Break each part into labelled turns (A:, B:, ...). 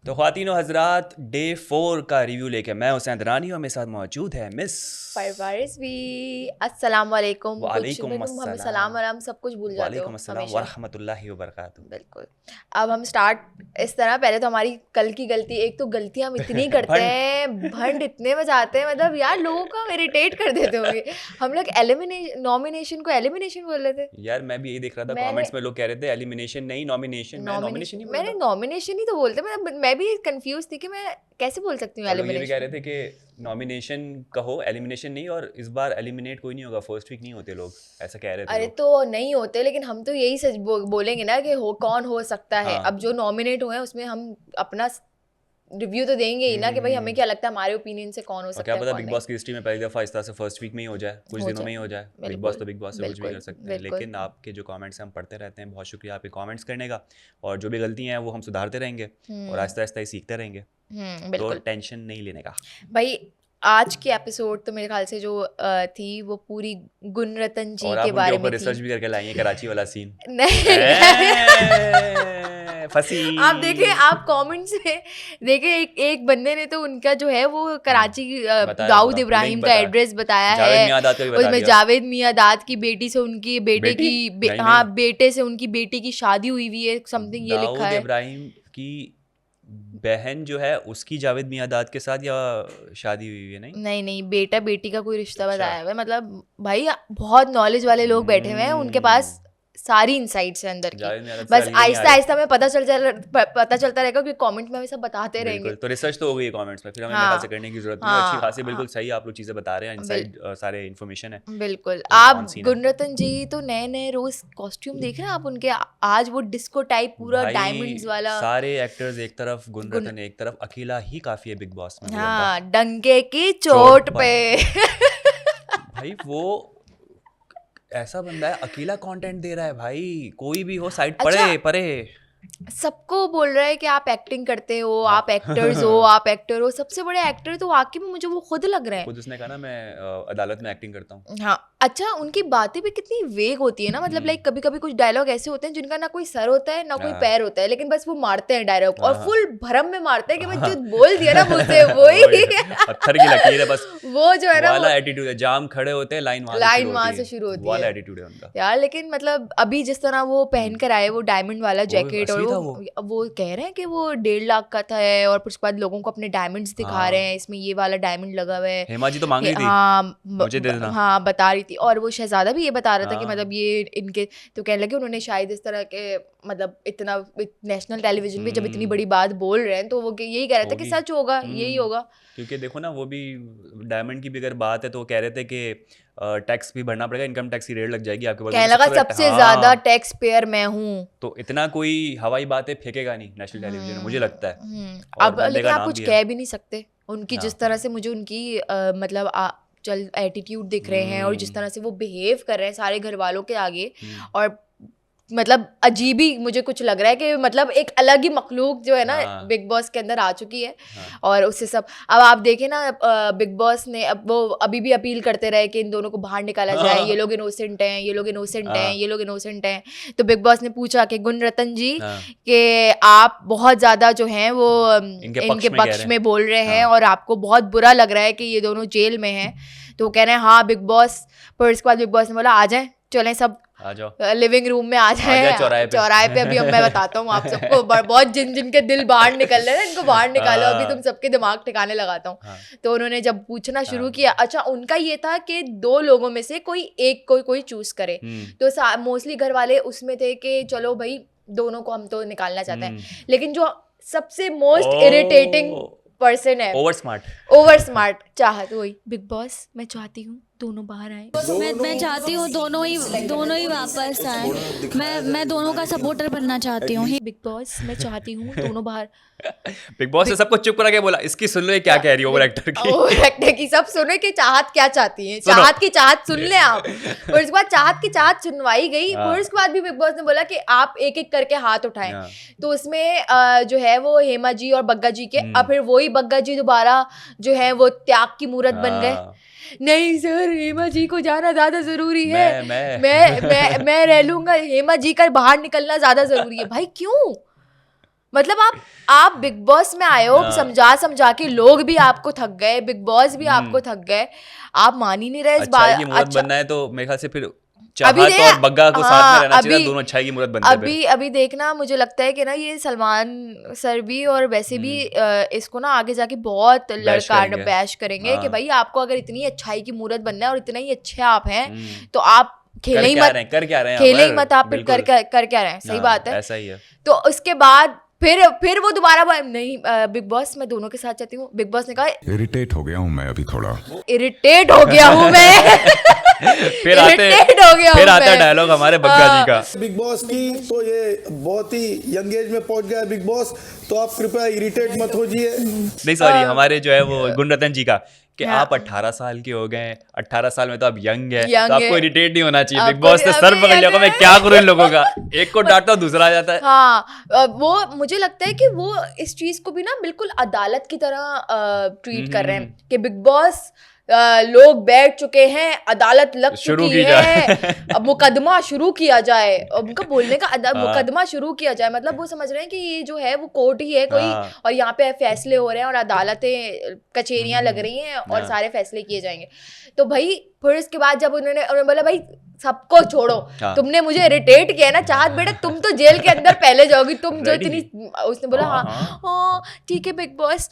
A: तो ख्वातीन और हजरात, डे 4 का रिव्यू लेके मैं हुसैन दरानी और मेरे साथ मौजूद है मिस
B: परवरिश भी। अस्सलाम वालेकुम। कुछ
A: वालेकुम
B: भी तुम हमें सलाम
A: अस्सलाम।
B: वलाम सब कुछ भूल जाते हो
A: वालेकुम अस्सलाम
B: हमेशा।
A: वरहमतुल्लाहि वबरकातुहू।
B: बिल्कुल। अब हम स्टार्ट इस तरह, पहले तो हमारी कल की गलती, एक तो गलतियां हम इतनी करते
A: भंड।
B: हैं, भंड इतने बजाते हैं, मतलब यार लोगों को हम इरिटेट कर देते होंगे। हम लोग नॉमिनेशन को एलिमिनेशन बोल रहे थे।
A: यार मैं भी यही देख रहा था,
B: मैंने
A: कमेंट्स में लोग कह रहे थे एलिमिनेशन नहीं नॉमिनेशन, मैं नॉमिनेशन ही बोल
B: मैंने
A: रहा हूँ।
B: नॉमिनेशन ही तो बोलते, मैं भी कंफ्यूज थी कि मैं कैसे बोल सकती हूँ
A: और लोग ये भी कह
B: एलिमिनेशन।
A: रहे थे कि नॉमिनेशन कहो एलिमिनेशन नहीं, और इस बार एलिमिनेट कोई नहीं होगा, फर्स्ट वीक नहीं होते लोग, ऐसा कह रहे थे
B: अरे
A: लोग।
B: तो नहीं होते, लेकिन हम तो यही सच बोलेंगे ना कि कौन हो सकता है।
A: हाँ।
B: अब जो नॉमिनेट हुए हैं उसमें हम अपना रिव्यू तो देंगे ही ना कि भाई हमें क्या लगता है, हमारे ओपिनियन से कौन हो
A: और क्या
B: सकता है
A: पता
B: कौन
A: बिग
B: नहीं
A: बॉस की हिस्ट्री में पहली दफा इस तरह से फर्स्ट वीक में ही हो जाए, कुछ
B: हो
A: दिनों में
B: जाए।
A: ही हो जाए। बिग बॉस
B: बिल्कुल
A: तो बिग बॉस है, कुछ भी
B: बिल्कुल
A: कर सकते हैं,
B: बिल्कुल।
A: लेकिन आपके जो कमेंट्स हैं हम पढ़ते रहते हैं, बहुत शुक्रिया आपके कमेंट्स करने का। और जो भी गलतियां हैं वो हम सुधारते रहेंगे और आहिस्ता आहिस्ता ही सीखते रहेंगे, तो
B: बिल्कुल
A: टेंशन नहीं लेने का।
B: भाई। आज की एपिसोड तो मेरे ख्याल से जो थी वो पूरी गुणरतन जी
A: और
B: के
A: आप उनके
B: बारे
A: ऊपर
B: में थी।
A: रिसर्च भी करके लाएंगे, कराची वाला सीन
B: नहीं
A: फंसी।
B: आप देखें, आप कमेंट्स में देखें, एक बंदे ने तो उनका जो है वो कराची की
A: बताया,
B: दाऊद
A: पूरा
B: इब्राहिम
A: लिंक
B: का
A: बताया,
B: एड्रेस बताया
A: जावेद
B: है।
A: मियादाद का भी बता
B: उसमें
A: दिया।
B: जावेद मियादाद की बेटी से उनकी बेटे
A: बेटी
B: की
A: नहीं
B: हाँ,
A: नहीं,
B: बेटे से उनकी बेटी की शादी हुई हुई है, समथिंग ये लिखा
A: दाऊद
B: है।
A: इब्राहिम की बहन जो है उसकी जावेद मियादाद के साथ या शादी हुई है, नहीं?
B: नहीं नहीं, बेटा बेटी का कोई रिश्ता
A: अच्छा।
B: बताया हुआ है। मतलब भाई बहुत नॉलेज वाले लोग बैठे हुए हैं, उनके पास सारी इनसाइट्स है अंदर की।
A: जावेद मियादाद से
B: बस
A: अलीगढ़ नहीं आ
B: आहिस्ता
A: रहे।
B: आहिस्ता हमें पता चलता रहेगा, क्योंकि कमेंट में हमें सब बताते रहेंगे।
A: बिल्कुल, तो रिसर्च तो हो गई है कमेंट्स में, फिर हमें मेरे ख्याल से
B: हाँ
A: करने की जरूरत नहीं है। अच्छी खासी
B: हाँ
A: बिल्कुल सही आप लोग चीज़ें बता रहे हैं,
B: बिल,
A: इनसाइड सारे इन्फॉर्मेशन है,
B: बिल्कुल।
A: तो ऑन
B: आप
A: सीन है।
B: गुणरत्न जी तो नए नए रोज कॉस्ट्यूम देख रहे हैं आप उनके, आज वो डिस्को टाइप पूरा
A: भाई
B: डायमंड्स वाला।
A: सारे एक्टर्स एक तरफ,
B: गुण
A: गुणरत्न एक तरफ, अकेला ही काफ़ी है बिग बॉस में वो बंदा।
B: हाँ, डंके की
A: चोट
B: चोट
A: पर
B: पे
A: भाई वो ऐसा बंदा है, अकेला कंटेंट दे रहा है भाई, कोई भी हो साइड
B: अच्छा,
A: पड़े परे।
B: सबको बोल रहा है कि आप एक्टिंग करते हो, आप एक्टर्स हो, आप एक्टर हो। सबसे बड़े एक्टर तो वाकई में मुझे वो खुद लग रहे हैं।
A: खुद उसने कहा ना, मैं अदालत में एक्टिंग करता हूँ।
B: हाँ, अच्छा, उनकी बातें भी कितनी वेग होती है ना। मतलब लाइक कभी कभी कुछ डायलॉग ऐसे होते हैं जिनका ना कोई सर होता है ना कोई
A: हाँ
B: पैर होता है, लेकिन बस वो मारते हैं डायलॉग, और
A: हाँ
B: फुल भरम में मारते हैं कि मैं
A: हाँ
B: जो बोल दिया ना मुझसे
A: वही
B: वही
A: पत्थर की लकीर है बस,
B: वो जो है ना वो
A: वाला एटीट्यूड है। जाम खड़े होते हैं, लाइन वहां से
B: लाइन
A: शुरू
B: वहां
A: होती
B: से
A: है,
B: शुरू होती
A: वाला
B: है
A: एटीट्यूड है उनका।
B: यार। लेकिन मतलब अभी जिस तरह वो पहन कर आए, वो डायमंड वाला
A: वो
B: जैकेट, और
A: असली था वो।
B: वो कह रहे हैं कि वो 1.5 लाख का था है, और फिर उसके बाद लोगों को अपने डायमंड्स दिखा रहे
A: हाँ,
B: हैं, इसमें ये वाला डायमंड लगा हुआ है।
A: हेमा जी तो मांग रही थी,
B: हाँ
A: मुझे दे देना।
B: हाँ बता रही थी, और वो शहजादा भी ये बता रहा था कि मतलब
A: हाँ।
B: ये इनके, तो कहने लगे उन्होंने शायद इस तरह के, मतलब इतना नेशनल टेलीविजन पे जब इतनी बड़ी बात बोल रहे हैं, तो वो यही कह रहा था कि
A: होगी।
B: सच होगा, यही होगा।
A: क्योंकि देखो ना, वो भी डायमंड की भी अगर बात है तो वो कह रहे थे कि टैक्स भी भरना पड़ेगा, इनकम टैक्स की रेड लग जाएगी आपके ऊपर,
B: कहने
A: क्योंकि
B: लगा
A: सबसे बड़ा
B: सबसे ज्यादा
A: हाँ,
B: टैक्स पेयर मैं हूँ।
A: तो इतना कोई हवाई बातें फेंकेगा नहीं नेशनल टेलीविजन में, मुझे लगता है। और
B: अब
A: बंदे
B: लेकिन
A: का
B: आप
A: नाम
B: कुछ
A: भी है।
B: कह भी नहीं सकते। उनकी
A: हाँ।
B: जिस तरह से मुझे उनकी मतलब चल एटीट्यूड दिख रहे हैं, और जिस तरह से वो बिहेव कर रहे हैं सारे घर वालों के आगे, और मतलब अजीब ही मुझे कुछ लग रहा है कि मतलब एक अलग ही मखलूक जो है ना
A: हाँ
B: बिग बॉस के अंदर आ चुकी है।
A: हाँ
B: और उससे सब, अब आप देखें ना, बिग बॉस ने अब वो अभी भी अपील करते रहे कि इन दोनों को बाहर निकाला जाए, ये लोग इनोसेंट हैं, ये लोग इनोसेंट हैं,
A: हाँ
B: ये लोग इनोसेंट हैं। तो बिग बॉस ने पूछा कि गुणरत्न जी
A: हाँ,
B: कि आप बहुत ज़्यादा जो हैं वो
A: इनके
B: इनके
A: पक्ष में कह
B: पक्ष
A: रहे
B: में
A: हैं।
B: बोल रहे हैं,
A: हाँ।
B: और आपको बहुत बुरा लग रहा है कि ये दोनों जेल में हैं। तो वो कह रहे हैं हाँ बिग बॉस। पर इसके बाद बिग बॉस ने बोला आ जाएं, चलें सब
A: आ जाओ,
B: लिविंग रूम में आ
A: आ जाए
B: जाए,
A: चौराहे पे।
B: चौराहे पे। अभी मैं बताता हूँ आप सबको, बहुत जिन जिन के दिल बाहर निकल रहे हैं ना, इनको बाहर निकालो, अभी तुम सबके दिमाग ठिकाने लगाता हूँ।
A: हाँ
B: तो उन्होंने जब पूछना शुरू
A: हाँ।
B: किया, अच्छा उनका ये था कि 2 लोगों में से कोई एक कोई चूज करे। तो मोस्टली घर वाले उसमें थे कि चलो भाई दोनों को हम तो निकालना चाहते हैं, लेकिन जो सबसे मोस्ट इरिटेटिंग पर्सन है,
A: ओवर स्मार्ट,
B: ओवर स्मार्ट, चाहत वही बिग बॉस, मैं चाहती हूँ दोनों बाहर आए।
C: मैं चाहती हूँ दोनों ही वापस आए। मैं दोनों का सपोर्टर बनना चाहती हूँ।
B: बिग बॉस, मैं चाहती हूँ दोनों बाहर।
A: बिग बॉस ने सबको चुप करा के बोला, इसकी सुन लो ये क्या कह रही है ओवर एक्टर की।
B: ओवर एक्टर की सब सुनो कि चाहत क्या चाहती है,
A: सुनो।
B: चाहत की चाहत सुन ले आप। और उसके बाद चाहत की चाहत सुनवाई गई,
A: हाँ।
B: फिर उसके बाद भी बिग बॉस ने बोला कि आप एक एक करके हाथ उठाएं।
A: हाँ।
B: तो उसमें जो है वो हेमा जी और बग्गा जी के, अब फिर वही बग्गा जी दोबारा जो है वो त्याग की मूरत बन गए।
A: हाँ।
B: नहीं सर, हेमा जी को जाना ज्यादा जरूरी है,
A: मैं
B: मैं रह लूंगा, हेमा जी का बाहर निकलना ज्यादा जरूरी है। भाई क्यों? मतलब आप बिग बॉस में आए हो, समझा के लोग भी आपको थक गए, बिग बॉस भी आपको थक गए, आप मान ही नहीं रहे इस बात।
A: अच्छाई की मूरत बनना है तो मेरे ख्याल से फिर चाहत और बग्गा को साथ में रहना चाहिए, दोनों अच्छाई की मूरत बनते हैं।
B: अभी देखना, मुझे लगता है कि ना ये सलमान सर भी और वैसे भी इसको ना आगे जाके बहुत लड़का बैश करेंगे कि भाई आपको अगर इतनी अच्छाई की मूरत बनना है और इतना ही अच्छे आप हैं तो आप खेले ही मत, खेले ही मत, आप फिर कर क्या रहे हैं। सही बात है,
A: ऐसा ही है।
B: तो उसके बाद फिर वो दोबारा नहीं, बिग बॉस मैं दोनों के साथ चाहती हूँ। बिग बॉस ने कहा
D: इरिटेट हो गया हूँ मैं, अभी थोड़ा
B: इरिटेट हो गया हूँ मैं
A: फिर आता डायलॉग हमारे बग्गा जी का।
E: बिग बॉस की तो ये बहुत ही यंग एज में पहुंच गया बिग बॉस, तो आप कृपया इरिटेट मत होजिए।
A: नहीं सॉरी, हमारे जो है वो गुणरत्न जी का कि आप 18 साल के हो गए, 18 साल में तो आप यंग है, तो आपको इरिटेट नहीं होना चाहिए। बिग बॉस ने सर पकड़ लिया, मैं क्या करूं इन लोगों का, एक को डांटता हूं दूसरा आ जाता है।
B: हाँ, वो मुझे लगता है कि वो इस चीज को भी ना बिल्कुल अदालत की तरह ट्रीट कर रहे हैं कि बिग बॉस लोग बैठ चुके हैं, अदालत लग चुकी है, अब मुकदमा शुरू किया जाए, उनका बोलने का मुकदमा शुरू किया जाए, मतलब वो समझ रहे हैं कि ये जो है वो कोर्ट ही है कोई, और यहाँ पे फैसले हो रहे हैं और अदालतें कचेरियां लग रही हैं और सारे फैसले किए जाएंगे। तो भाई फिर इसके बाद जब उन्होंने बोला भाई सबको छोड़ो, तुमने मुझे इरिटेट किया ना चाहत बेटा, तुम तो जेल के अंदर पहले जाओगी, तुम जो इतनी, उसने बोला हाँ ठीक है बिग बॉस,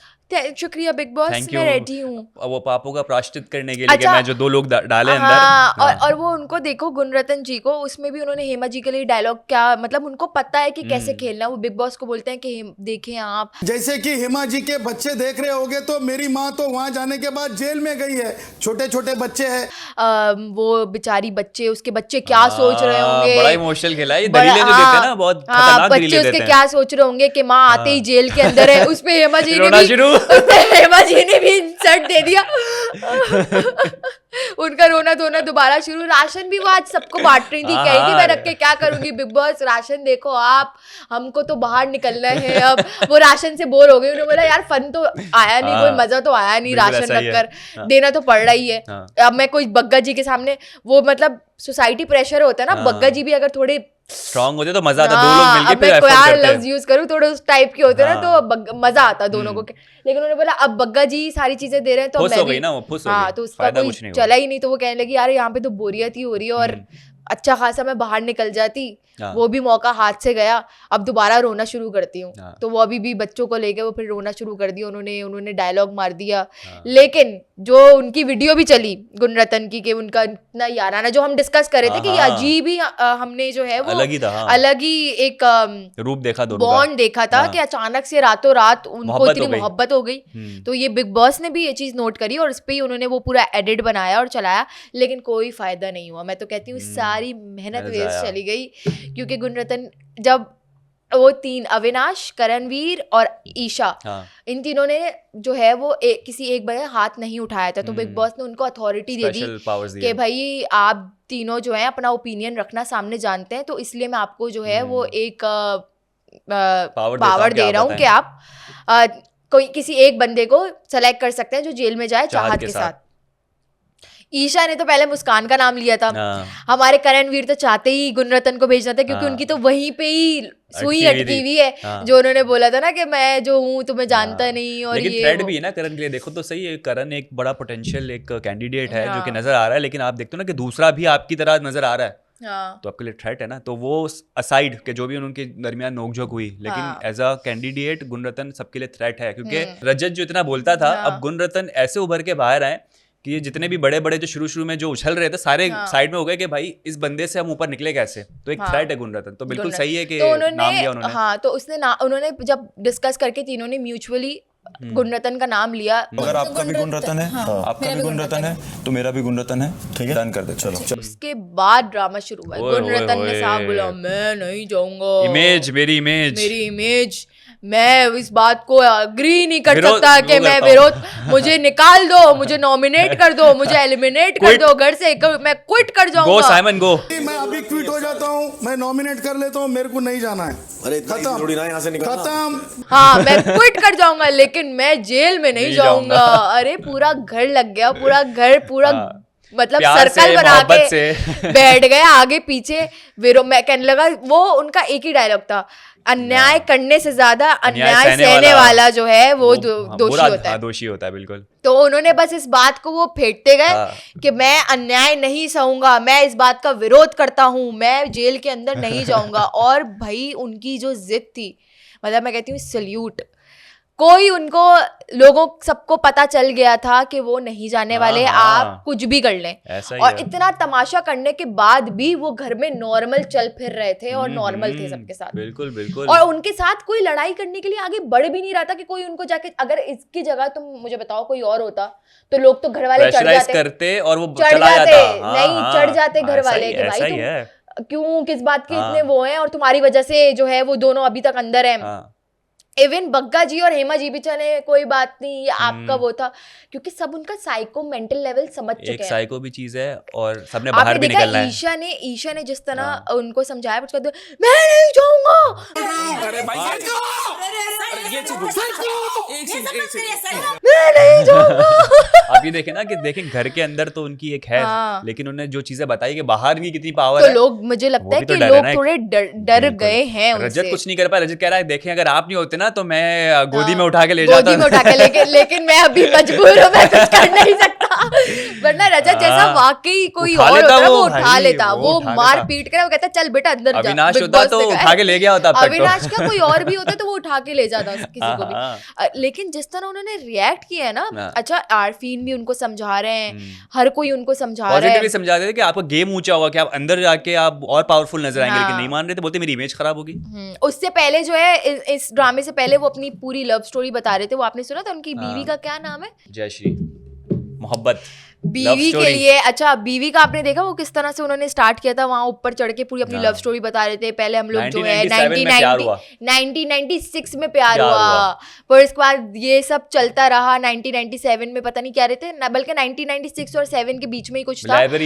B: शुक्रिया बिग बॉस, मैं रेडी हूँ
A: वो पापों का प्रायश्चित करने के लिए। अच्छा, मैं जो 2 लोग डाले अंदर,
B: और वो उनको देखो गुणरत्न जी को, उसमें भी उन्होंने हेमा जी के लिए डायलॉग, क्या मतलब उनको पता है कि कैसे खेलना। वो बिग बॉस को बोलते हैं कि देखें आप,
E: जैसे कि हेमा जी के बच्चे देख रहे होगे, तो मेरी माँ तो वहाँ जाने के बाद जेल में गई है, छोटे छोटे बच्चे हैं,
B: वो बेचारी बच्चे, उसके बच्चे क्या सोच रहे होंगे।
A: बड़ा इमोशनल खेला है, ये दलीलें जो देते हैं ना बहुत खतरनाक दलीलें देते हैं।
B: बच्चे उसके क्या सोच रहे होंगे कि माँ आते ही जेल के अंदर है, उस पे हेमा जी ने भी इंसर्ट दे दिया उनका रोना धोना दोबारा शुरू। राशन भी वो आज सबको बांट रही थी, कही थी मैं रख के क्या करूंगी बिग बॉस, राशन देखो आप, हमको तो बाहर निकलना है अब। वो राशन से बोर हो गई, उन्होंने बोला यार फन तो आया नहीं, कोई मजा तो आया नहीं, राशन रखकर देना तो पड़ रहा ही है। अब मैं कोई बग्गा जी के सामने, वो मतलब सोसाइटी प्रेशर होता है ना, बग्गा जी भी अगर थोड़े
A: स्ट्रांग होते तो मजा आता, 2 लोग मिलके फिर एफर्ट करते हैं।
B: लफ्ज यूज करूं थोड़े उस टाइप के होते ना, तो मजा आता दोनों को। लेकिन उन्होंने बोला अब बग्गा जी सारी चीजें दे रहे हैं तो मैं भी, हाँ तो उसका कोई चला ही नहीं, तो वो कहने लगी यार यहाँ पे तो बोरियत ही हो रही है, और अच्छा खासा मैं बाहर निकल जाती, वो भी मौका हाथ से गया, अब दोबारा रोना शुरू करती हूँ। तो वो अभी भी बच्चों को लेके वो फिर रोना शुरू कर दिया, उन्होंने डायलॉग मार दिया। लेकिन जो उनकी वीडियो भी चली गुणरत्न की, कि उनका इतना याराना, जो हम डिस्कस कर रहे थे कि अजीब ही हमने जो है वो अलग ही एक
A: रूप देखा,
B: बॉन्ड देखा था कि अचानक से रातों रात उनको इतनी मोहब्बत हो गई। तो ये बिग बॉस ने भी ये चीज नोट करी और इस पे ही उन्होंने वो पूरा एडिट बनाया और चलाया, लेकिन कोई फायदा नहीं हुआ। मैं तो कहती हूँ सारी मेहनत वेस्ट चली गई, क्योंकि गुणरत्न जब वो 3 अविनाश, करणवीर और ईशा, इन तीनों ने जो है वो किसी एक बार हाथ नहीं उठाया था, तो बिग बॉस ने उनको अथॉरिटी दे दी कि भाई आप तीनों जो है अपना ओपिनियन रखना सामने जानते हैं, तो इसलिए मैं आपको जो है वो एक पावर दे रहा हूँ कि आप कोई किसी एक बंदे को सेलेक्ट कर सकते हैं जो जेल में जाए चाहत के साथ। ईशा ने तो पहले मुस्कान का नाम लिया था, हमारे करणवीर तो चाहते ही गुणरत्न को भेजना था, क्योंकि उनकी तो वहीं पे ही सुई अटकी हुई है, जो उन्होंने बोला था ना कि मैं जो हूँ तुम्हें जानता नहीं। और
A: लेकिन थ्रेट भी है ना करण के लिए, देखो तो सही है, करण एक बड़ा पोटेंशियल एक कैंडिडेट है जो कि नजर आ रहा है, लेकिन आप देखते हो ना कि दूसरा भी आपकी तरह नजर आ रहा है, तो आपके लिए थ्रेट है ना। तो वो असाइड के जो भी उनके दरमियान नोकझोंक हुई, लेकिन एज अ कैंडिडेट गुणरत्न सबके लिए थ्रेट है, क्योंकि रजत जो इतना बोलता था, अब गुणरत्न ऐसे उभर के बाहर आए कि ये जितने भी बड़े बड़े जो शुरू में जो उछल रहे थे सारे साइड में हो गए कि भाई इस बंदे से हम ऊपर निकले कैसे, तो एक थ्रेट है गुणरत्न। तो बिल्कुल सही है कि
B: तो
A: नाम लिया उन्होंने।
B: हाँ, तो उन्होंने जब डिस्कस करके तीनों ने म्यूचुअली गुणरत्न का नाम लिया।
F: अगर आपका भी गुणरत्न है, आपका भी गुणरत्न है, तो मेरा भी गुणरत्न है, ठीक है, डन कर दे, चलो।
B: उसके बाद ड्रामा शुरू हुआ, गुणरत्न ने साफ बोला मैं नहीं जाऊंगा,
A: मेरी इमेज
B: मैं इस बात को अग्री नहीं कर सकता कि मैं विरोध, मुझे निकाल दो, मुझे नॉमिनेट कर दो, मुझे एलिमिनेट कर दो घर से, मैं क्विट कर जाऊंगा।
A: गो साइमन गो,
E: मैं अभी क्विट हो जाता हूँ, मैं नॉमिनेट कर लेता हूँ, मेरे को नहीं जाना है,
F: अरे खत्म, यहाँ से
E: खत्म।
B: हाँ मैं क्विट कर जाऊंगा, लेकिन मैं जेल में नहीं जाऊंगा। अरे पूरा घर लग गया, पूरा मतलब सर्कल बना के बैठ गए आगे पीछे। मैं कहने लगा, वो उनका एक ही डायलॉग था अन्याय करने से ज्यादा अन्याय
A: सहने
B: सहने वाला जो है वो दोषी
A: बुरा
B: होता है।
A: दोषी होता है बिल्कुल।
B: तो उन्होंने बस इस बात को वो फेंटते गए कि मैं अन्याय नहीं सहूंगा, मैं इस बात का विरोध करता हूँ, मैं जेल के अंदर नहीं जाऊंगा। और भाई उनकी जो जिद थी, मतलब मैं कहती हूँ सल्यूट। कोई उनको लोगों सबको पता चल गया था कि वो नहीं जाने वाले, आप कुछ भी कर लें। और इतना तमाशा करने के बाद भी वो घर में नॉर्मल चल फिर रहे थे और नॉर्मल थे सबके साथ।
A: बिल्कुल बिल्कुल।
B: और उनके साथ कोई लड़ाई करने के लिए आगे बढ़ भी नहीं रहा था कि कोई उनको जाके, अगर इसकी जगह तुम मुझे बताओ कोई और होता तो लोग तो घर वाले चढ़ जाते
A: करते और वो
B: चढ़
A: चला
B: जाते
A: जाता।
B: नहीं चढ़ जाते घर वाले कि भाई तुम क्यों किस बात के इतने वो हैं और तुम्हारी वजह से जो है वो दोनों अभी तक अंदर हैं। इवन बग्गा जी और हेमा जी भी चले कोई बात नहीं, ये आपका वो था, क्योंकि सब उनका साइको मेंटल लेवल समझ चुके हैं।
A: एक साइको भी चीज है और सबने बाहर भी निकलना है।
B: ईशा ने जिस तरह उनको समझाया, उसके बाद मैं नहीं जाऊंगा,
G: अरे भाई
B: मैं नहीं जाऊंगा।
A: आप ये देखें ना कि देखें घर के अंदर तो उनकी एक है, लेकिन उन्हें जो चीजें बताई कि बाहर भी कितनी पावर
B: तो
A: है,
B: लोग, मुझे लगता है कि
A: तो
B: लोग थोड़े डर गए हैं उनसे।
A: रजत कुछ नहीं कर पाया। रजत कह रहा है देखें अगर आप नहीं होते ना तो मैं गोदी में उठा के ले जाता,
B: गोदी में उठा के लेकिन मैं अभी मजबूर हूँ, मैं कुछ कर नहीं सकता। वरना रजत जैसा वाकई कोई और होता वो उठा लेता, वो मार पीट कर वो कहता चल बेटा अंदर जा।
A: अविनाश होता तो उठा के ले गया होता।
B: अविनाश का कोई और भी होता तो वो उठा के ले जाता किसी को भी। लेकिन जिस तरह उन्होंने रिएक्ट किया है ना, अच्छा आरफीन भी उनको समझा रहे हैं, हर कोई उनको समझा रहा है,
A: पॉजिटिवली समझा रहे थे कि आपका गेम ऊंचा हुआ कि आप अंदर जाके आप और पावरफुल नजर आएंगे, लेकिन नहीं मान रहे थे, बोलते मेरी इमेज खराब होगी।
B: उससे पहले जो है इस ड्रामे से पहले वो अपनी पूरी लव स्टोरी बता रहे थे, वो आपने सुना था? उनकी बीवी का क्या नाम है?
A: जयश्री। मोहब्बत
B: बीवी के लिए, अच्छा बीवी का आपने देखा वो किस तरह से उन्होंने स्टार्ट किया था, वहां ऊपर चढ़ के पूरी अपनी लव स्टोरी बता रहे थे। पहले हम लोग जो है 1996 में प्यार हुआ, पर इसके बाद ये सब चलता रहा। 1997 में पता नहीं क्या रहते ना, बल्कि 1996 और 7 के बीच में ही कुछ था। और फिर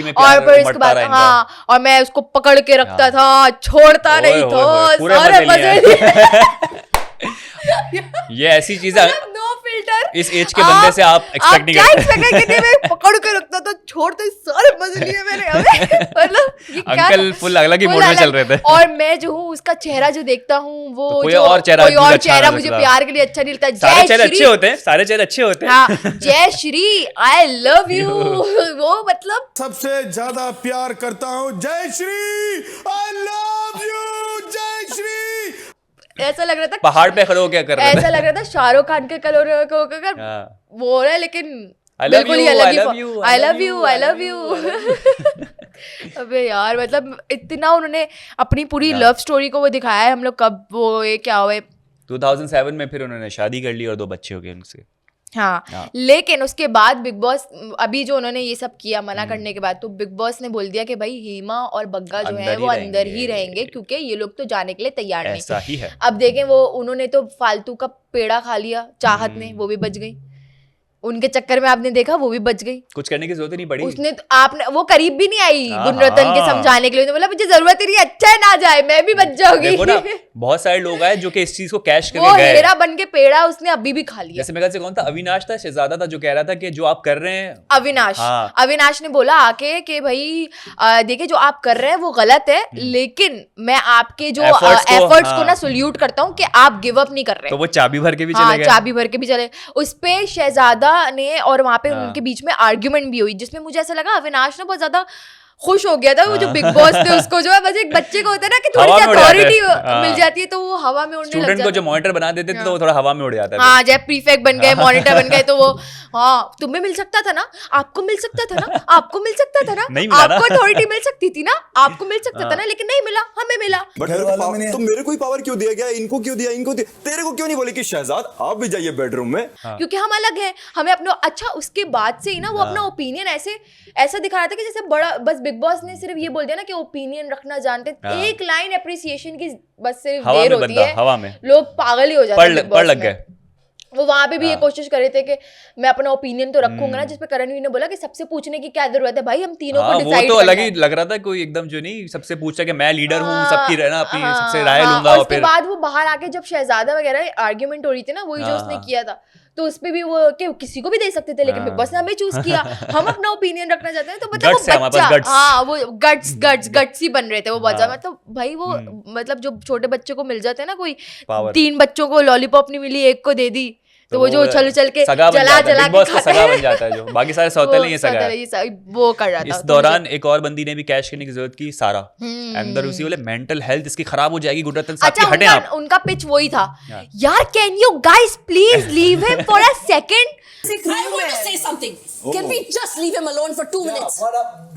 B: इसके बाद हाँ, और मैं उसको पकड़ के रखता था, छोड़ता नहीं था, सारे मजे।
A: ये ऐसी चीजें
B: नो फिल्टर
A: इस एज के बंदे से आप एक्सपेक्ट नहीं
B: करते। मैं पकड़ के रखता था, छोड़ते सारे मजे लिए मैंने। मतलब
A: अंकल फुल अलग ही मूड में चल रहे थे।
B: और मैं जो हूँ उसका चेहरा जो देखता हूँ वो
A: तो कोई और चेहरा
B: मुझे प्यार के लिए अच्छा नहीं लगता।
A: सारे चेहरे अच्छे होते हैं, सारे चेहरे अच्छे होते हैं।
B: जय श्री, आई लव यू, वो मतलब
E: सबसे ज्यादा प्यार करता हूँ जय श्री, आई लव यू जय श्री।
B: ऐसा लग रहा था
A: पहाड़ पे खड़े होकर कर रहे थे,
B: ऐसा लग रहा था शाहरुख खान के कलर वो रहा है, लेकिन बिल्कुल ही अलग ही। I love you. अबे यार, मतलब इतना उन्होंने अपनी पूरी लव स्टोरी को वो दिखाया है। हम लोग कब वो ये क्या हुए
A: 2007 में फिर उन्होंने शादी कर ली और 2 बच्चे हो गए उनसे।
B: हाँ, लेकिन उसके बाद बिग बॉस, अभी जो उन्होंने ये सब किया मना करने के बाद, तो बिग बॉस ने बोल दिया कि भाई हेमा और बग्गा जो है वो अंदर ही रहेंगे, क्योंकि ये लोग तो जाने के लिए तैयार नहीं।
A: ऐसा ही है।
B: अब देखें, वो उन्होंने तो फालतू का पेड़ा खा लिया चाहत ने, वो भी बच गई उनके चक्कर में। आपने देखा वो भी बच गई,
A: कुछ करने की जरूरत ही नहीं पड़ी।
B: उसने तो, आपने वो करीब भी नहीं आई गुणरत्न के समझाने के लिए, बोला मुझे जरूरत ही नहीं, अच्छा है ना जाए, मैं भी बच जाऊंगी।
A: देखो ना, बहुत सारे लोग आए जो कि इस चीज को कैश करके
B: वो
A: गए।
B: हेरा बन के पेड़ा उसने अभी भी खा लिया।
A: जैसे मेरे ख्याल से कौन था, अविनाश था, शहजादा था, जो कह रहा था कि जो आप कर रहे हैं,
B: अविनाश। अविनाश ने बोला आके कि भाई देखिए जो आप कर रहे हैं वो गलत है, लेकिन मैं आपके जो एफर्ट्स को ना सल्यूट करता हूँ कि आप गिव अप नहीं कर रहे।
A: तो वो चाबी भर के भी चले गए।
B: चाबी भर के भी चले। उस पे शहजादा ने और वहां पे उनके बीच में आर्ग्यूमेंट भी हुई, जिसमें मुझे ऐसा लगा अविनाश ने बहुत ज्यादा खुश हो गया था। वो जो बिग बॉस थे उसको जो है, बस एक बच्चे को होता है ना कि थोड़ी सी अथॉरिटी मिल जाती है तो वो हवा में उड़ने लग जाता है।
A: स्टूडेंट को जो मॉनिटर बना देते थे तो वो थोड़ा हवा में उड़ जाता है।
B: हाँ, जब प्रीफेक्ट बन गए, मॉनिटर बन गए, तो वो हाँ तुम्हें मिल सकता था ना, आपको मिल सकता था ना, आपको मिल सकता था ना, आपको अथॉरिटी मिल सकती थी ना, आपको मिल सकता था ना, लेकिन नहीं मिला, हमें मिला।
F: तो मेरे को पावर क्यों दिया गया, इनको क्यों दिया, इनको दिया, तेरे को क्यों नहीं बोले कि शहजाद आप भी जाइए बेडरूम में?
B: क्योंकि हम अलग हैं, हमें अपना अच्छा। उसके बाद से ही ना वो अपना ओपिनियन ऐसा दिखा रहा था कि जैसे बड़ा, बस बिग बॉस ने सिर्फ ये बोल दिया ना कि ओपिनियन रखना जानते। एक लाइन अप्रिसिएशन की बस सिर्फ देर होती है,
A: हवा में लोग
B: पागल ही हो जाते हैं।
A: पढ़ लग गए।
B: वो वहां पे भी ये कोशिश कर रहे थे कि मैं अपना ओपिनियन तो रखूंगा ना, जिसपे करणवीर ने बोला कि सबसे पूछने की क्या जरूरत है भाई, हम तीनों को डिसाइड।
A: वो तो अलग ही लग रहा था, कोई एकदम जो नहीं सबसे पूछा कि मैं लीडर हूँ, सबकी रहना अपनी सबसे राय लूंगा।
B: और उसके बाद वो बाहर आके जब शहजादा वगैरह आर्ग्यूमेंट हो रही थी ना, वही जो उसने किया था, तो उस पे भी वो कि किसी को भी दे सकते थे, लेकिन बिग बॉस ने हमें चूज किया, हम अपना ओपिनियन रखना चाहते हैं, तो मतलब
A: Guts है
B: वो
A: हमारे पास,
B: बच्चा,
A: guts।
B: हाँ वो गट्स ही बन रहे थे वो बहुत ज्यादा,
A: हाँ।
B: मतलब भाई वो मतलब जो छोटे बच्चे को मिल जाते हैं ना, कोई
A: Power।
B: 3 बच्चों को लॉलीपॉप नहीं मिली, एक को दे दी, तो वो जो उछल उछल के
A: सगा बन
B: जला
A: जाता है,
B: जला
A: बिग
B: के
A: बॉस का
B: खाते
A: सगा
B: हैं,
A: बन जाता है जो, बाकी सारे सौतेले ही सगा है।
B: वो कर रहा था।
A: इस
B: तो
A: दौरान एक और बंदी ने भी कैश करने की जरूरत की, सारा। अंदर उसी बोले मेंटल हेल्थ इसकी खराब हो जाएगी, गुडरतन साहब की हटें आप।
B: उनका पिच वही था, यार can you guys please leave him for a second.
G: I want to say something. Can we just leave him alone for 2 minutes?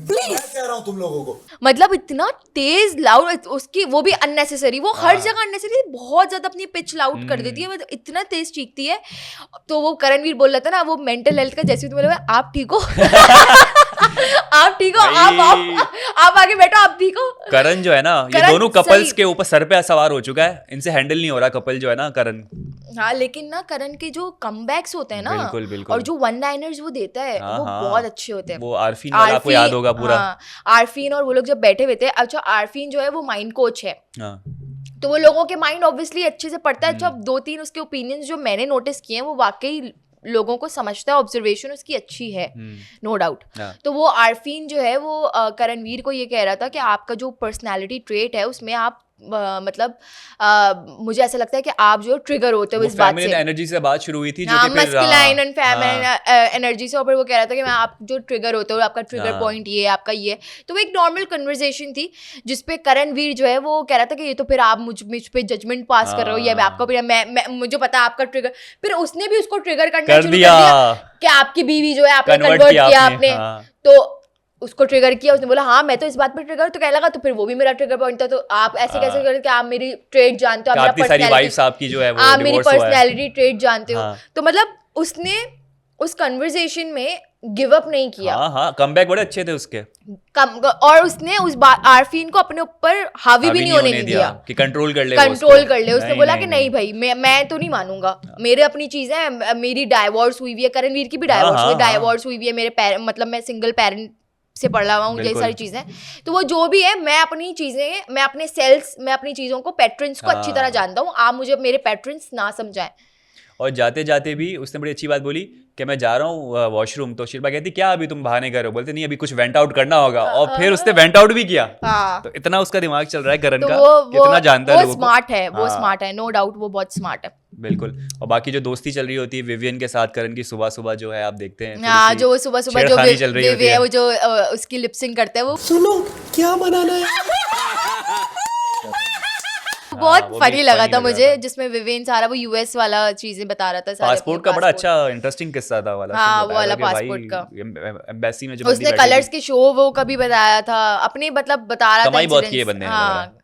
G: Please.
E: मैं कह रहा हूँ तुम लोगों को,
B: मतलब इतना तेज लाउड, उसकी वो भी अननेसेसरी, वो हर जगह अननेसेसरी, बहुत ज्यादा अपनी पिच लाउड कर देती है, मतलब इतना तेज चीखती है। तो वो करणवीर बोल रहा था ना, वो मेंटल हेल्थ का, जैसे तुम बोले आप ठीक हो आप ठीक हो, आप आगे बैठो, आप ठीक हो।
A: करण जो है ना, ये
B: करण
A: दोनों कपल्स
B: सही।
A: के ऊपर सर पे सवार हो चुका है, इनसे हैंडल नहीं हो रहा कपल जो है ना करण।
B: हाँ, लेकिन ना करण के जो कमबैक्स होते हैं ना,
A: बिल्कुल, बिल्कुल।
B: और जो वन लाइनर्स वो देता है,
A: हाँ,
B: वो
A: हाँ।
B: बहुत अच्छे होते हैं।
A: वो आरफीन वाला आपको याद होगा पूरा।
B: हाँ, आरफीन और वो लोग जब बैठे हुए थे, अच्छा आरफीन जो है वो माइंड कोच है,
A: हाँ।
B: तो वो लोगों के माइंड ऑब्वियसली अच्छे से पढ़ता है। अच्छा, 2-3 उसके ओपिनियंस जो मैंने नोटिस किए हैं, वो वाकई लोगों को समझता है, ऑब्जर्वेशन उसकी अच्छी है, नो डाउट।
A: हाँ।
B: तो वो आरफीन जो है वो करणवीर को ये कह रहा था कि आपका जो पर्सनालिटी ट्रेट है उसमें आप मतलब मुझे ऐसा लगता है कि आप जो ट्रिगर होते हो इस बात से,
A: एनर्जी से बात शुरू हुई थी, जो
B: हाँ,
A: कि फिर
B: मस्कुलाइन एंड फेमिनिन एनर्जी से, और फिर वो कह रहा था कि मैं आप जो ट्रिगर होते हो, आपका ट्रिगर पॉइंट ये है, आपका ये है। तो वो एक नॉर्मल कन्वर्सेशन थी जिसपे करणवीर जो है वो कह रहा था कि ये तो फिर आप मुझ पे जजमेंट पास कर रहे हो, या मैं आपका फिर मैं मुझे पता है आपका ट्रिगर, फिर उसने भी उसको ट्रिगर करना शुरू कर दिया कि आपकी बीवी जो है आपने कन्वर्ट किया आपने, तो उसको ट्रिगर किया, उसने बोला हाँ मैं तो इस बात पे ट्रिगर, तो कहने लगा तो फिर वो भी मेरा ट्रिगर पॉइंट था, तो आप ऐसे कैसे कर, कि आप मेरी ट्रेट जानते हो, आप मेरी पर्सनैलिटी ट्रेट जानते हो। तो मतलब उसने उस कन्वर्सेशन में गिव अप नहीं किया।
A: हाँ, कमबैक बड़े अच्छे थे उसके।
B: और उसने उस बात आरफीन को अपने ऊपर हावी भी नहीं होने दिया
A: कि कंट्रोल कर ले,
B: उसने बोला कि नहीं भाई मैं तो नहीं मानूंगा, मेरे अपनी चीजें हैं, मेरी डाइवोर्स हुई हुई है, करणवीर की भी डाइवोर्स हुई है, मेरे मतलब मैं सिंगल पेरेंट से पढ़ रहा हूँ, ये सारी चीजें। तो वो जो भी है, मैं अपनी चीजें, मैं अपने सेल्स, मैं अपनी चीजों को, पैट्रन्स को अच्छी तरह जानता हूँ, आप मुझे मेरे पैट्रन्स ना समझाएं।
A: और जाते जाते भी उसने बड़ी अच्छी बात बोली कि मैं जा रहा हूँ वॉशरूम, तो शिल्पा कहती क्या अभी तुम बहाने कर रहे हो, बोलते नहीं अभी कुछ वेंट आउट करना होगा, और फिर उसने वेंट आउट भी किया। तो इतना उसका दिमाग चल रहा है करण का, कितना जानता है,
B: वो स्मार्ट है, वो स्मार्ट है, नो डाउट वो बहुत स्मार्ट है।
A: बिल्कुल। और बाकी जो दोस्ती चल रही होती है विवियन के साथ करण की, सुबह सुबह जो है आप देखते हैं,
B: हाँ, जो सुबह सुबह जो
A: चल रही होती है,
B: वो जो उसकी लिपसिंग करते हैं, वो
E: सुनो क्या बनाना है,
B: बहुत फनी लगा था मुझे, जिसमें विवेन सारा वो यूएस वाला चीजें बता रहा था,
A: पासपोर्ट का बड़ा अच्छा इंटरेस्टिंग किस्सा था वाला।
B: हाँ, वो वाला पासपोर्ट का,
A: एम्बेसी में जो
B: उसने कलर्स के शो वो कभी बताया था, अपने मतलब बता रहा था,
A: कमाई बहुत की है बंदे ने।
B: हाँ,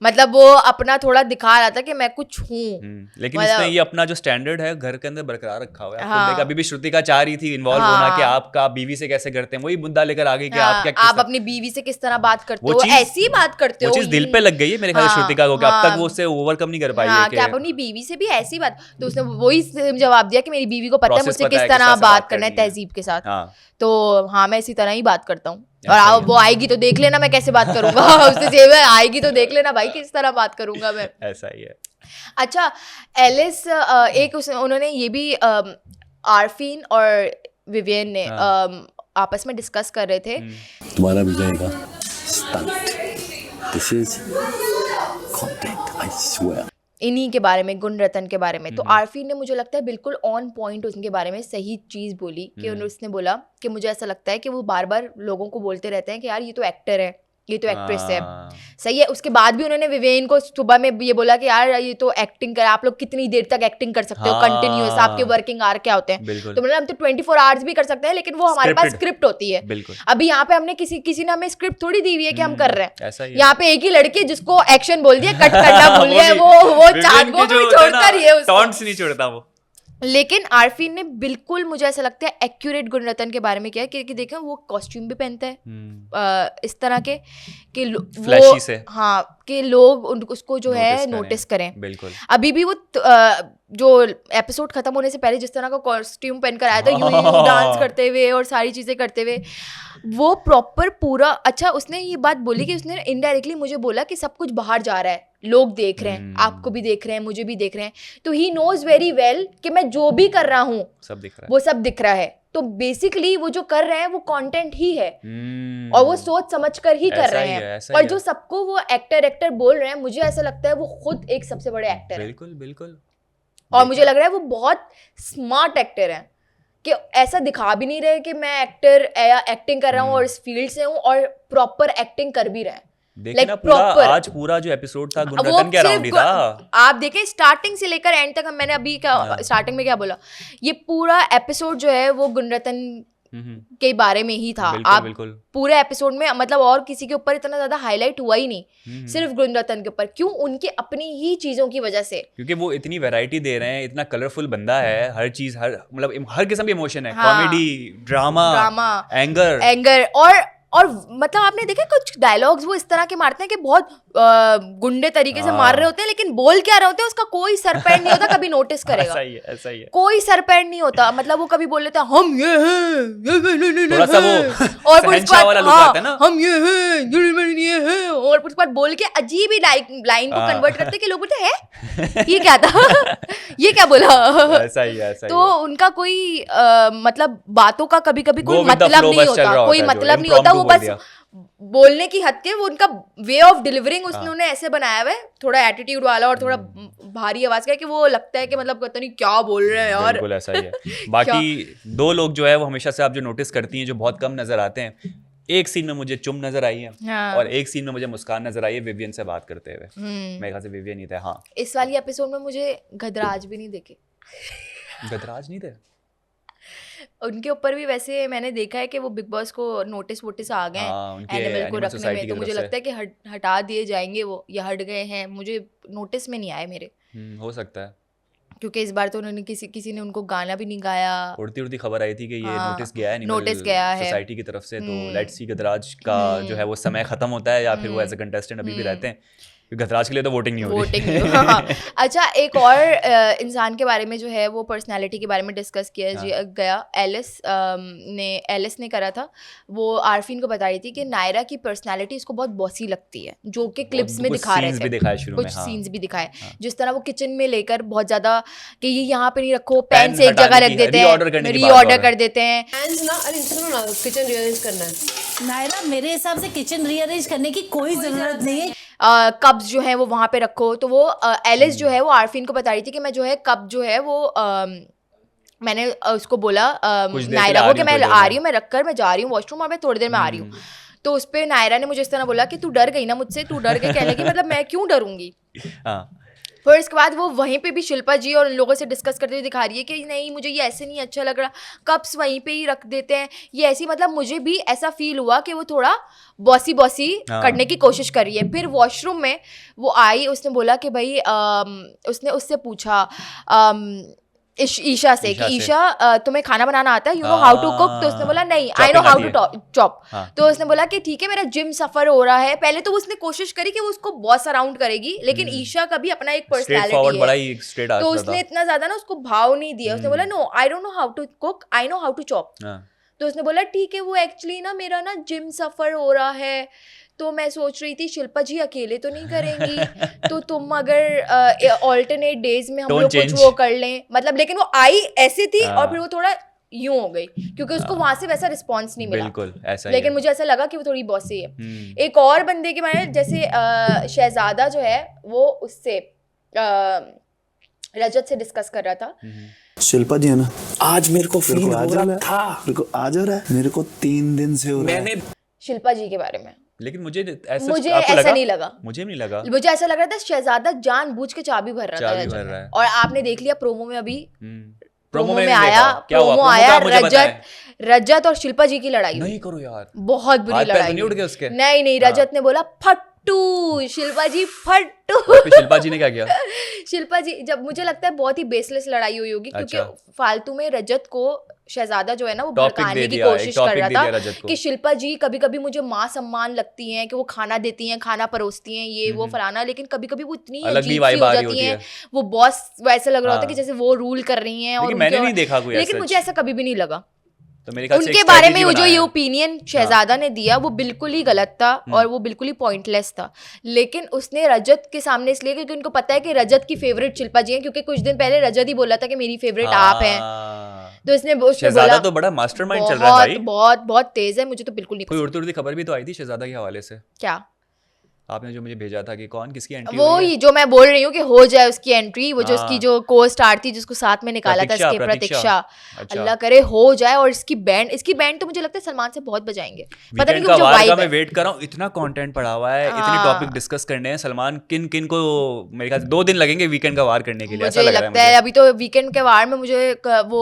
B: मतलब वो अपना थोड़ा दिखा रहा था कि मैं कुछ हूँ,
A: लेकिन इसने ये अपना जो स्टैंडर्ड है घर के अंदर बरकरार रखा हुआ है। हाँ। अभी भी श्रुतिका चाह रही थी इन्वॉल्व होना कि आपका बीवी से कैसे करते हैं, वही मुद्दा लेकर आ गई कि आप क्या,
B: आप अपनी बीवी से किस तरह बात करते हो, ऐसी बात करते हो,
A: वो चीज दिल पे लग गई है मेरे ख्याल से श्रुतिका को, कि अब तक वो उससे ओवरकम नहीं कर पाई है
B: कि आप अपनी बीवी से भी ऐसी बात। तो उसने वही जवाब दिया कि मेरी बीवी को पता है मुझसे किस तरह बात करना है तहजीब के साथ, तो हाँ मैं इसी तरह ही बात करता हूँ, और वो आएगी तो देख लेना मैं कैसे बात करूंगा उससे सेव है, आएगी तो देख लेना भाई किस तरह बात करूंगा मैं।
A: ऐसा ही है।
B: अच्छा, एलिस एक उन्होंने ये भी आरफीन और विवियन ने आपस में डिस्कस कर रहे थे,
H: तुम्हारा भी जाएगा stunt, this is content I swear,
B: इन्हीं के बारे में, गुणरत्न के बारे में। तो आरफीन ने मुझे लगता है बिल्कुल ऑन पॉइंट उनके बारे में सही चीज़ बोली, कि उसने बोला कि मुझे ऐसा लगता है कि वो बार बार लोगों को बोलते रहते हैं कि यार ये तो एक्टर है, ये तो एक्ट्रेस है, सही है। उसके बाद भी उन्होंने विवेन को सुबह में ये बोला कि यार ये तो एक्टिंग कर, आप लोग कितनी देर तक एक्टिंग कर सकते हो कंटिन्यूअस, आपके वर्किंग आवर क्या होते हैं, तो मतलब हम तो 24 आवर्स भी कर सकते हैं, लेकिन वो हमारे पास स्क्रिप्ट होती है। अभी यहाँ पे हमने किसी ने हमें स्क्रिप्ट थोड़ी दी हुई है कि हम कर रहे हैं, यहाँ पे एक ही लड़की जिसको एक्शन बोल दिया, कट करना भूल गया, वो चाट को भी छोड़कर ही है, टॉन्ट्स
A: नहीं छोड़ता वो।
B: लेकिन आरफीन ने बिल्कुल मुझे ऐसा लगता है एक्यूरेट गुणरत्न के बारे में किया कि देखें वो कॉस्ट्यूम भी पहनता है इस तरह के कि वो से। हाँ, कि लोग उसको जो है नोटिस करें।
A: बिल्कुल।
B: अभी भी वो जो एपिसोड खत्म होने से पहले जिस तरह का कॉस्ट्यूम पहनकर आया था, यूं डांस करते हुए और सारी चीजें करते हुए, वो प्रॉपर पूरा। अच्छा, उसने ये बात बोली कि उसने इनडायरेक्टली मुझे बोला कि सब कुछ बाहर जा रहा है, लोग देख रहे हैं, आपको भी देख रहे हैं, मुझे भी देख रहे हैं, तो ही नोज वेरी वेल कि मैं जो भी कर रहा हूँ
A: सब दिख रहा है,
B: वो सब दिख रहा है। तो बेसिकली वो जो कर रहे हैं वो कंटेंट ही है और वो सोच समझ कर ही कर रहे हैं। और जो सबको वो एक्टर बोल रहे हैं, मुझे ऐसा लगता है वो खुद एक सबसे बड़े एक्टर है।
A: बिल्कुल बिल्कुल।
B: और मुझे लग रहा है वो बहुत स्मार्ट एक्टर है कि ऐसा दिखा भी नहीं रहे कि मैं एक्टर या एक्टिंग कर रहा हूँ और इस फील्ड से हूँ, और प्रॉपर एक्टिंग कर भी रहे हैं।
A: देखना पूरा आज पूरा जो एपिसोड था गुणरत्न के अराउंड ही था।
B: आप देखें स्टार्टिंग से लेकर एंड तक, मैंने अभी क्या स्टार्टिंग में क्या बोला, ये पूरा एपिसोड जो है वो गुणरत्न के बारे में ही था। आप पूरे एपिसोड में मतलब और किसी के ऊपर इतना ज्यादा हाईलाइट हुआ ही नहीं, सिर्फ गुणरत्न के ऊपर। क्यों? उनके अपनी ही चीजों की वजह से,
A: क्योंकि वो इतनी वैरायटी दे रहे हैं, इतना कलरफुल बंदा है, हर चीज हर मतलब हर किस्म के इमोशन है, कॉमेडी, ड्रामा, एंगर और मतलब आपने देखा कुछ डायलॉग्स वो इस तरह के मारते हैं कि बहुत गुंडे तरीके से मार रहे होते हैं, लेकिन बोल क्या रहे होते हैं उसका कोई सर पैर नहीं होता। कभी नोटिस करेगा, ऐसा ही है।
B: कोई सर पैर नहीं होता। मतलब वो कभी बोल लेते हैं हम ये हैं,
A: थोड़ा सा वो
B: और
A: शहंशाह वाला लुक आता है ना,
B: हम ये हैं, और कुछ बात बोल के अजीब ही लाइन को कन्वर्ट करते कि लोग बोलते हैं ये क्या था, ये क्या बोला।
A: ऐसा ही है।
B: तो उनका कोई मतलब बातों का कभी कभी कोई मतलब नहीं होता, कोई मतलब नहीं होता, वो बस बोलने की हद के, वो उनका वे ऑफ डिलीवरिंग उन्होंने ऐसे बनाया हुआ है, थोड़ा एटीट्यूड वाला और थोड़ा भारी आवाज का, कि वो लगता है कि मतलब पता नहीं क्या बोल रहे हैं यार।
A: बिल्कुल ऐसा ही है। बाकी दो लोग जो है वो हमेशा से आप जो नोटिस करती हैं, जो बहुत कम नजर आते हैं, एक सीन में मुझे चुम नजर आई है और एक सीन में मुझे मुस्कान नजर आई है विवियन से बात करते हुए। मेरे ख्याल से विवियन ही थे। हाँ,
B: इस वाली एपिसोड में मुझे गदराज भी नहीं देखे।
A: गदराज नहीं थे
B: उनके ऊपर भी। वैसे मैंने देखा है कि वो बिग बॉस को नोटिस आ गए हैं एनिमल को रखने में, तो मुझे लगता है कि हटा दिए जाएंगे वो, या हट गए हैं, मुझे नोटिस में नहीं आए मेरे।
A: हो सकता है,
B: क्योंकि इस बार तो उन्होंने किसी ने उनको गाना भी नहीं गाया।
A: उड़ती खबर आई थी कि ये नोटिस गया है सोसाइटी की तरफ से, तो लेट्स सी गदराज का जो है वो समय खत्म होता है या फिर वो एज ए कंटेस्टेंट अभी भी रहते हैं। गदराज के लिए तो वोटिंग नहीं हो रही।
B: हाँ। अच्छा, एक और इंसान के बारे में जो है वो पर्सनालिटी के बारे में डिस्कस किया गया। एलिस ने करा था, वो आरफीन को बता रही थी कि नायरा की पर्सनालिटी इसको बहुत बॉसी लगती है, जो कि क्लिप्स में दिखा रहे थे, कुछ सीन्स भी दिखाए। जिस तरह वो किचन में लेकर बहुत ज्यादा कि ये यहाँ पे नहीं रखो, पैन से एक जगह रख देते हैं, रीऑर्डर कर देते हैं।
G: किचन रीअरेंज करना है
C: नायरा, मेरे हिसाब से किचन रीअरेंज करने की कोई जरूरत नहीं है।
B: कप्स जो है वो वहाँ पे रखो। तो वो एलिस जो है वो आरफीन को बता रही थी कि मैं जो है कप जो है वो मैंने उसको बोला नायरा को कि मैं आ रही हूँ, मैं रखकर मैं जा रही हूँ वॉशरूम और मैं थोड़ी देर में आ रही हूँ। तो उस पर नायरा ने मुझे इस तरह बोला कि तू डर गई ना मुझसे, तू डर के कहने की मतलब मैं क्यों डरूंगी। फिर इसके बाद वो वहीं पे भी शिल्पा जी और उन लोगों से डिस्कस करते हुए दिखा रही है कि नहीं मुझे ये ऐसे नहीं अच्छा लग रहा, कप्स वहीं पे ही रख देते हैं ये ऐसी। मतलब मुझे भी ऐसा फील हुआ कि वो थोड़ा बॉसी करने की कोशिश कर रही है। फिर वॉशरूम में वो आई, उसने बोला कि भाई उसने उससे पूछा ईशा से कि ईशा तुम्हें खाना बनाना आता है, you know how to cook. तो उसने बोला नहीं, I know how to chop. तो उसने बोला कि ठीक है मेरा जिम सफर हो रहा है। पहले तो उसने कोशिश करी कि वो उसको बॉस अराउंड करेगी, लेकिन ईशा का भी अपना एक पर्सनालिटी है, तो उसने इतना ज्यादा ना उसको भाव नहीं दिया। उसने बोला no I don't know how to cook, I know how to chop. तो उसने बोला ठीक है वो एक्चुअली ना मेरा ना जिम सफर हो रहा है, तो मैं सोच रही थी शिल्पा जी अकेले तो नहीं करेंगी, तो तुम अगर ऑल्टरनेट डेज में हम लोग कुछ वो कर लें। मतलब लेकिन वो आई ऐसी थी और फिर वो थोड़ा यूं हो गई क्योंकि उसको वहां से वैसा रिस्पांस नहीं मिला।
A: बिल्कुल ऐसा ही
B: लेकिन मुझे ऐसा लगा कि वो थोड़ी बॉसी है। एक और बंदे के बारे में जैसे शहजादा जो है वो उससे रजत से डिस्कस कर रहा था।
I: शिल्पा जी है ना, आज मेरे को फील हो रहा था, मेरे को आज हो रहा है, मेरे को 3 दिन से हो रहा है
B: शिल्पा जी के बारे में।
A: लेकिन मुझे ऐसा
B: नहीं लगा।
A: मुझे नहीं लगा,
B: मुझे ऐसा लग रहा था शहजादा जानबूझ के चाबी भर रहा था। और आपने देख लिया प्रोमो में, अभी प्रोमो में आया रजत और शिल्पा जी की लड़ाई।
A: नहीं करो यार,
B: बहुत बुरी लड़ाई।
A: नहीं उठ गए उसके?
B: नहीं, रजत ने बोला फट्टू, शिल्पा जी फट्टू।
A: शिल्पा जी ने क्या किया?
B: शिल्पा जी जब मुझे लगता है बहुत ही बेसलेस लड़ाई हुई होगी, क्योंकि फालतू में रजत को शहजादा जो है ना वो भड़काने की कोशिश कर रहा था कि शिल्पा जी कभी कभी मुझे माँ सम्मान लगती हैं, कि वो खाना देती हैं, खाना परोसती हैं, ये वो फलाना, लेकिन कभी कभी वो इतनी अजीब सी हो जाती हैं, वो बॉस वैसे लग रहा होता है कि जैसे वो रूल कर रही हैं। और
A: मैंने नहीं देखा कोई,
B: लेकिन मुझे ऐसा कभी भी नहीं लगा।
A: तो मेरे ख्याल से
B: उनके
A: एक
B: बारे में
A: strategy
B: वो जो
A: बनाया
B: ये
A: है।
B: ओपिनियन शहजादा ने दिया वो बिल्कुल ही गलत था और वो बिल्कुल ही पॉइंटलेस था, लेकिन उसने रजत के सामने इसलिए क्योंकि उनको पता है कि रजत की फेवरेट शिल्पा जी हैं, क्योंकि कुछ दिन पहले रजत ही बोला था कि मेरी फेवरेट आप हैं, तो उसने
A: शहजादा
B: बोला
A: तो बड़ा मास्टरमाइंड चल रहा है भाई।
B: बहुत बहुत तेज है, मुझे तो बिल्कुल नहीं
A: कोई
B: पसंद।
A: उड़ती खबर भी तो आई थी शहजादा के हवाले से,
B: क्या?
A: आपने जो मुझे भेजा था कि कौन किसकी एंट्री
B: वो
A: हुई है?
B: ही जो मैं बोल रही हूँ कि हो जाए उसकी एंट्री, वो जो
A: हाँ।
B: उसकी जो को स्टार थी जिसको साथ में निकाला था
A: प्रतीक्षा,
B: इसके, प्रतीक्षा।
A: अच्छा।
B: अल्लाह करे हो जाए, और इसकी बैंड तो मुझे लगता है सलमान से बहुत बजाएंगे, पता नहीं
A: वीकेंड
B: क्यों
A: का
B: मुझे
A: वार का
B: वाइब
A: मैं
B: है।
A: वेट कर रहा हूँ, इतना कंटेंट पड़ा हुआ है, इतने
B: हाँ।
A: टॉपिक डिस्कस करने हैं। सलमान किन किन को मेरे ख्याल से 2 दिन लगेंगे वीकेंड का वार करने के लिए, ऐसा
B: मुझे
A: लग रहा है
B: लगता है
A: मुझे।
B: अभी तो वीकेंड के वार में मुझे वो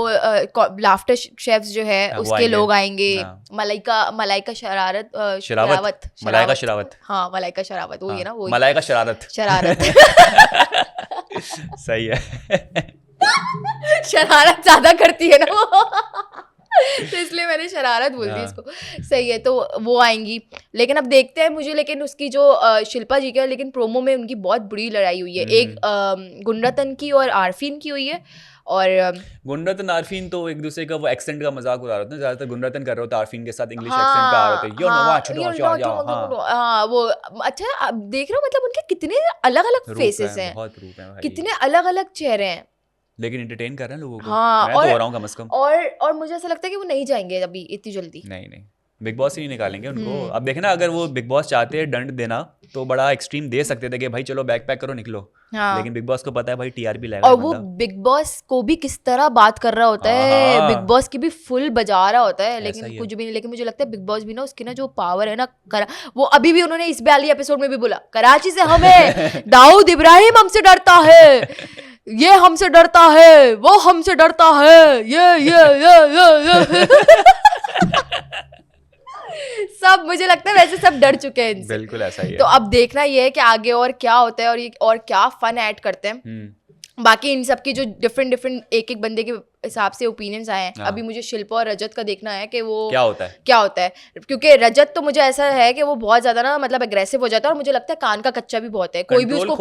B: लाफ्टर शेफ्स जो है
A: हाँ, वो
B: उसके
A: आएंगे।
B: लोग आएंगे,
A: हाँ।
B: मलाइका शरारत
A: शरावत, मलाइका शरावत।
B: हाँ मलाइका शरावत वही है ना, वही
A: मलाइका शरारत
B: शरारत
A: सही है।
B: शरारत ज्यादा करती है ना वो तो इसलिए मैंने शरारत बोल दी इसको। सही है, तो वो आएंगी, लेकिन अब देखते हैं। मुझे लेकिन उसकी जो शिल्पा जी का लेकिन प्रोमो में उनकी बहुत बुरी लड़ाई हुई है, एक गुंडातन की और आरफीन की हुई है। और
A: गुंडातन आरफीन तो एक दूसरे का वो एक्सेंट का मजाक उड़ा रहे होते हैं, ज्यादातर गुंडातन कर रहे होते हैं आरफीन के साथ, इंग्लिश एक्सेंट पे आ रहे होते हैं।
B: हाँ वो अच्छा, आप देख रहे हो मतलब उनके कितने अलग अलग फेसेस हैं,
A: बहुत रूप है भाई,
B: कितने अलग अलग चेहरे हैं,
A: लेकिन एंटरटेन कर रहे हैं लोगों को।
B: हाँ,
A: मैं तो हो रहा हूँ कम से कम।
B: और मुझे ऐसा लगता है कि वो नहीं जाएंगे अभी इतनी जल्दी।
A: नहीं बिग बॉस ही नहीं निकालेंगे उनको। अब देखना, अगर वो बिग बॉस चाहते हैं दंड देना तो बड़ा एक्सट्रीम दे सकते थे कि भाई चलो बैग पैक करो निकलो।
B: हाँ।
A: लेकिन बिग बॉस को पता है भाई टीआरपी लगेगा।
B: और वो बिग बॉस को भी किस तरह बात कर रहा होता है,
A: हाँ।
B: बिग बॉस की भी फुल बजा रहा होता है,
A: ऐसा
B: लेकिन
A: ही है।
B: कुछ भी नहीं। लेकिन मुझे लगता है बिग बॉस भी ना उसकी ना जो पावर है ना वो अभी भी उन्होंने इस वाली एपिसोड में भी बोला, कराची से हमें दाऊद इब्राहिम हमसे डरता है, ये हमसे डरता है, वो हमसे डरता है, ये सब मुझे लगता है वैसे सब डर चुके हैं इनसे।
A: बिल्कुल ऐसा ही है।
B: तो अब देखना ये है कि आगे और क्या होता है और ये और क्या फन ऐड करते हैं। बाकी इन सब की जो डिफरेंट एक एक बंदे के हिसाब से ओपिनियंस आए हैं। अभी मुझे शिल्पा और रजत का देखना है कि वो क्या होता है, क्योंकि रजत तो मुझे ऐसा है कि वो बहुत ज्यादा ना मतलब अग्रेसिव हो जाता है, और मुझे लगता है कान का कच्चा भी बहुत है। कोई भी उसको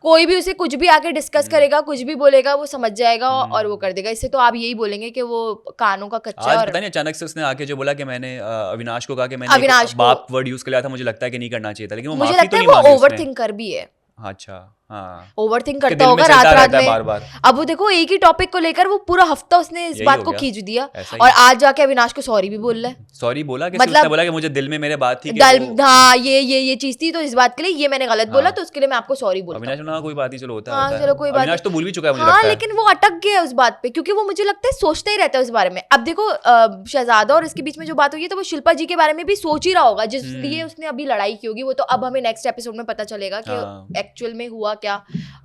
B: कोई भी उसे कुछ भी आके डिस्कस करेगा, कुछ भी बोलेगा, वो समझ जाएगा और वो कर देगा। इससे तो आप यही बोलेंगे कि वो कानों का कच्चा।
A: आज पता नहीं अचानक से उसने आके जो बोला कि मैंने अविनाश को कहा कि मैंने बाप वर्ड यूज कर लिया था, मुझे लगता है कि नहीं करना चाहिए था, लेकिन वो
B: मुझे
A: माफी
B: लगता
A: तो
B: है
A: नहीं मांगी
B: वो
A: उसने।
B: ओवर थिंकर भी है।
A: अच्छा, हाँ,
B: ओवरथिंक करता होगा रात में
A: बार।
B: अब वो देखो एक ही टॉपिक को लेकर वो पूरा हफ्ता उसने इस बात को खींच दिया, और आज जाके अविनाश को सॉरी भी बोल रहा है।
A: सॉरी बोला कि मतलब बोला कि मुझे दिल में मेरे बात थी कि
B: हाँ ये चीज थी, तो इस बात के लिए ये मैंने गलत बोला, तो उसके लिए मैं आपको सॉरी बोलता हूं।
A: अविनाश कोई बात नहीं, चलो होता है।
B: चलो कोई बात,
A: अविनाश तो भूल भी चुका है मुझे
B: लगता है।
A: लगता है।
B: लेकिन वो अटक गया उस बात पे, क्योंकि वो मुझे लगता है सोचता ही रहता है उस बारे में। अब देखो शहजादा और इसके बीच में जो बात हुई है, तो वो शिल्पा जी के बारे में भी सोच ही रहा होगा, जिसलिए उसने अभी लड़ाई की होगी। वो तो अब हमें नेक्स्ट एपिसोड में पता चलेगा कि एक्चुअल में हुआ क्या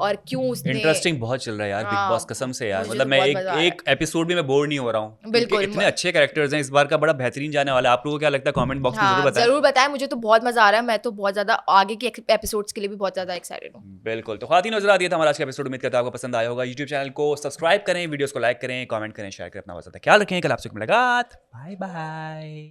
B: और क्यों उसने।
A: इंटरेस्टिंग बहुत चल रहा है यार बिग बॉस, कसम से यार। मतलब मैं एक एपिसोड में मैं बोर नहीं हो रहा हूँ। बिल्कुल, इतने अच्छे कैरेक्टर्स हैं, इस बार का बड़ा बेहतरीन जाने वाला है। आप लोगों को क्या लगता है कमेंट बॉक्स में जरूर बताएं।
B: मुझे तो बहुत मजा आ रहा है, मैं तो बहुत ज्यादा आगे के एपिसोड्स के लिए भी बहुत ज्यादा एक्साइटेड हूँ।
A: बिल्कुल, तो खातिन नजर आती है हमारा आज का एपिसोड। उम्मीद करता है आपको पसंद आया होगा। यूट्यूब चैनल को सब्सक्राइब करें, वीडियोस को लाइक करें, कमेंट करें, शेयर करें। अपना बहुत ज्यादा ख्याल रखें। कल आपसे मुलाकात, बाय बाय।